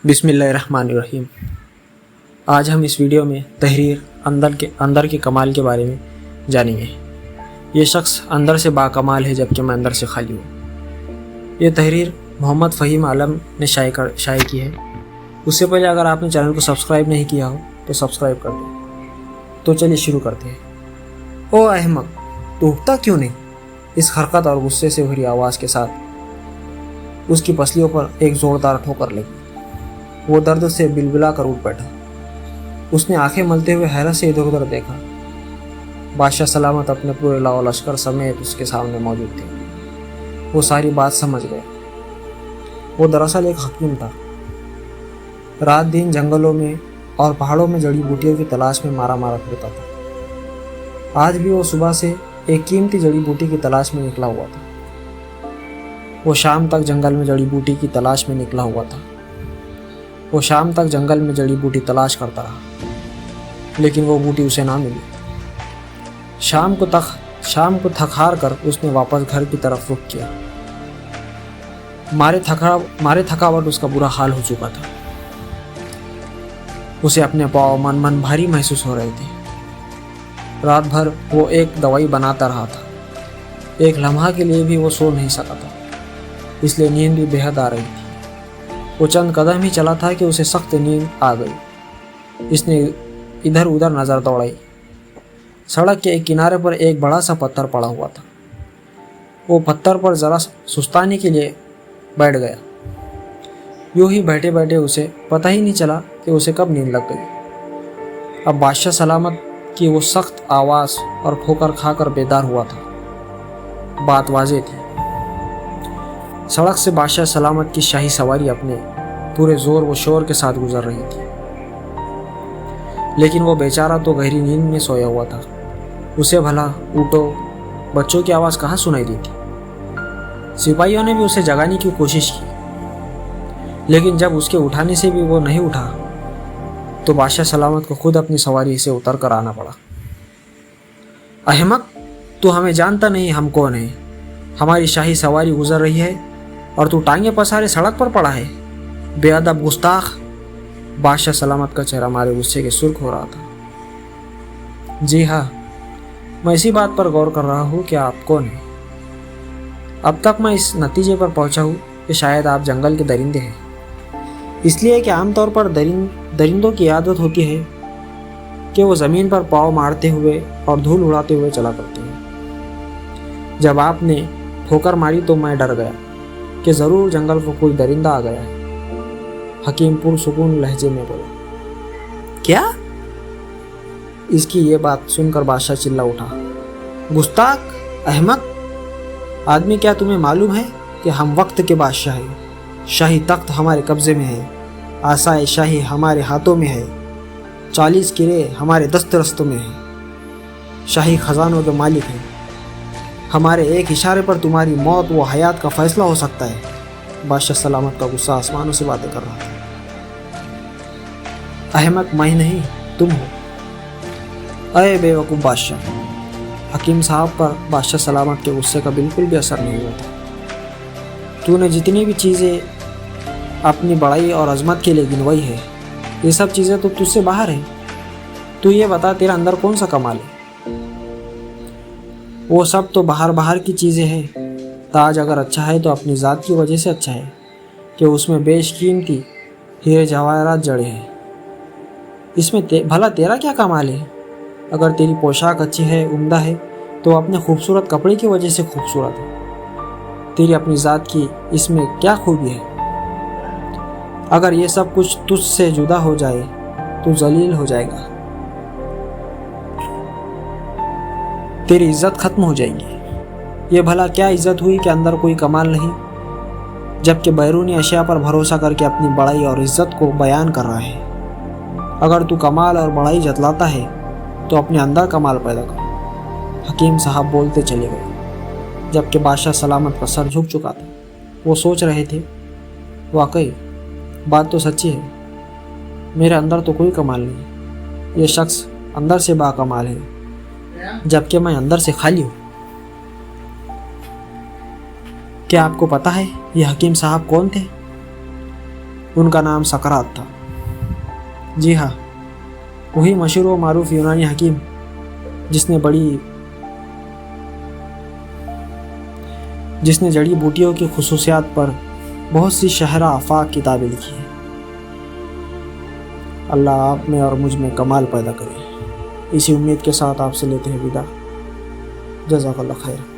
बिस्मिल्लाहिर्रहमानिर्रहीम। आज हम इस वीडियो में तहरीर अंदर के कमाल के बारे में जानेंगे। ये शख्स अंदर से बाकमाल है जबकि मैं अंदर से खाली हूँ। ये तहरीर मोहम्मद फ़हीम आलम ने शाये की है। उससे पहले अगर आपने चैनल को सब्सक्राइब नहीं किया हो तो सब्सक्राइब कर दें। तो चलिए शुरू करते हैं। ओ अहमक, तू उठता क्यों नहीं? इस हरकत और गुस्से से भरी आवाज़ के साथ उसकी पसलियों पर एक ज़ोरदार ठोकर लगी। वो दर्द से बिलबिला कर उठ बैठा। उसने आंखें मलते हुए हैरत से इधर उधर देखा। बादशाह सलामत अपने पूरे लाओ लश्कर समेत उसके सामने मौजूद थे। वो सारी बात समझ गए। वो दरअसल एक हकीम था। रात दिन जंगलों में और पहाड़ों में जड़ी बूटियों की तलाश में मारा फिरता था। आज भी वो सुबह से एक कीमती जड़ी बूटी की तलाश में निकला हुआ था। वो शाम तक जंगल में जड़ी बूटी की तलाश में निकला हुआ था। वो शाम तक जंगल में जड़ी बूटी तलाश करता रहा, लेकिन वो बूटी उसे ना मिली। शाम को थक हार कर उसने वापस घर की तरफ रुख किया। मारे थकावट उसका बुरा हाल हो चुका था। उसे अपने पाँव मन भारी महसूस हो रहे थे। रात भर वो एक दवाई बनाता रहा था। एक लम्हा के लिए भी वो सो नहीं सका था, इसलिए नींद भी बेहद आ रही थी। वो चंद कदम ही चला था कि उसे सख्त नींद आ गई। इसने इधर उधर नज़र दौड़ाई। सड़क के एक किनारे पर एक बड़ा सा पत्थर पड़ा हुआ था। वो पत्थर पर ज़रा सुस्ताने के लिए बैठ गया। यूं ही बैठे बैठे उसे पता ही नहीं चला कि उसे कब नींद लग गई। अब बादशाह सलामत की वो सख्त आवाज़ और ठोकर खाकर बेदार हुआ था। बात वाज़ेह थी। सड़क से बादशाह सलामत की शाही सवारी अपने पूरे जोर व शोर के साथ गुजर रही थी, लेकिन वो बेचारा तो गहरी नींद में सोया हुआ था। उसे भला उठो, बच्चों की आवाज़ कहाँ सुनाई देती। सिपाहियों ने भी उसे जगाने की कोशिश की, लेकिन जब उसके उठाने से भी वो नहीं उठा तो बादशाह सलामत को खुद अपनी सवारी से उतर कर आना पड़ा। अहमक, तू हमें जानता नहीं हम कौन हैं? हमारी शाही सवारी गुजर रही है और तू टांगे पसारे सड़क पर पड़ा है। बेअदब गुस्ताख। बादशाह सलामत का चेहरा मारे गुस्से के सुर्ख हो रहा था। जी हाँ, मैं इसी बात पर गौर कर रहा हूँ कि आप कौन हैं। अब तक मैं इस नतीजे पर पहुँचा हूँ कि शायद आप जंगल के दरिंदे हैं। इसलिए कि आमतौर पर दरिंदों की आदत होती है कि वो ज़मीन पर पाँव मारते हुए और धूल उड़ाते हुए चला करते हैं। जब आपने ठोकर मारी तो मैं डर गया कि ज़रूर जंगल को कोई दरिंदा आ गया है। हकीम पुरसुकून लहजे में बोला। क्या? इसकी ये बात सुनकर बादशाह चिल्ला उठा। गुस्ताख, अहमक आदमी, क्या तुम्हें मालूम है कि हम वक्त के बादशाह हैं? शाही तख्त हमारे कब्ज़े में है। आसाए शाही हमारे हाथों में है। 40 किले हमारे दस्तरस्तों में है। शाही खजानों के मालिक हैं। हमारे एक इशारे पर तुम्हारी मौत व हयात का फैसला हो सकता है। बादशाह सलामत का गुस्सा आसमानों से बातें कर रहा था। अहमक मैं नहीं, तुम हो। अरे बेवकूफ़ बादशाह। हकीम साहब पर बादशाह सलामत के गुस्से का बिल्कुल भी असर नहीं हुआ था। तूने जितनी भी चीज़ें अपनी बड़ाई और अजमत के लिए गिनवाई है, ये सब चीज़ें तो तुझसे बाहर हैं। तू ये बता, तेरा अंदर कौन सा कमाल है? वो सब तो बाहर की चीज़ें हैं। ताज अगर अच्छा है तो अपनी ज़ात की वजह से अच्छा है कि उसमें बेशकीमती हीरे जवाहरात जड़े हैं। इसमें भला तेरा क्या कमाल है? अगर तेरी पोशाक अच्छी है, उम्दा है, तो अपने खूबसूरत कपड़े की वजह से खूबसूरत है। तेरी अपनी ज़ात की इसमें क्या खूबी है? अगर ये सब कुछ तुझसे जुदा हो जाए तो जलील हो जाएगा, तेरी इज्जत खत्म हो जाएगी। ये भला क्या इज्जत हुई कि अंदर कोई कमाल नहीं, जबकि बैरूनी अशिया पर भरोसा करके अपनी बड़ाई और इज्जत को बयान कर रहा है। अगर तू कमाल और बड़ाई जतलाता है तो अपने अंदर कमाल पैदा कर। हकीम साहब बोलते चले गए, जबकि बादशाह सलामत का सर झुक चुका था। वो सोच रहे थे, वाकई बात तो सच्ची है। मेरे अंदर तो कोई कमाल नहीं। ये शख्स अंदर से बाकमाल है, जबकि मैं अंदर से खाली हूँ। क्या आपको पता है ये हकीम साहब कौन थे? ان کا نام سقراط تھا۔ جی ہاں، وہی مشہور و معروف یونانی حکیم جس نے جڑی بوٹیوں کی خصوصیات پر بہت سی شہرہ آفاق کتابیں لکھی ہیں۔ اللہ آپ میں اور مجھ میں کمال پیدا کرے۔ اسی امید کے ساتھ آپ سے لیتے ہیں ودا۔ جزاک اللہ خیر۔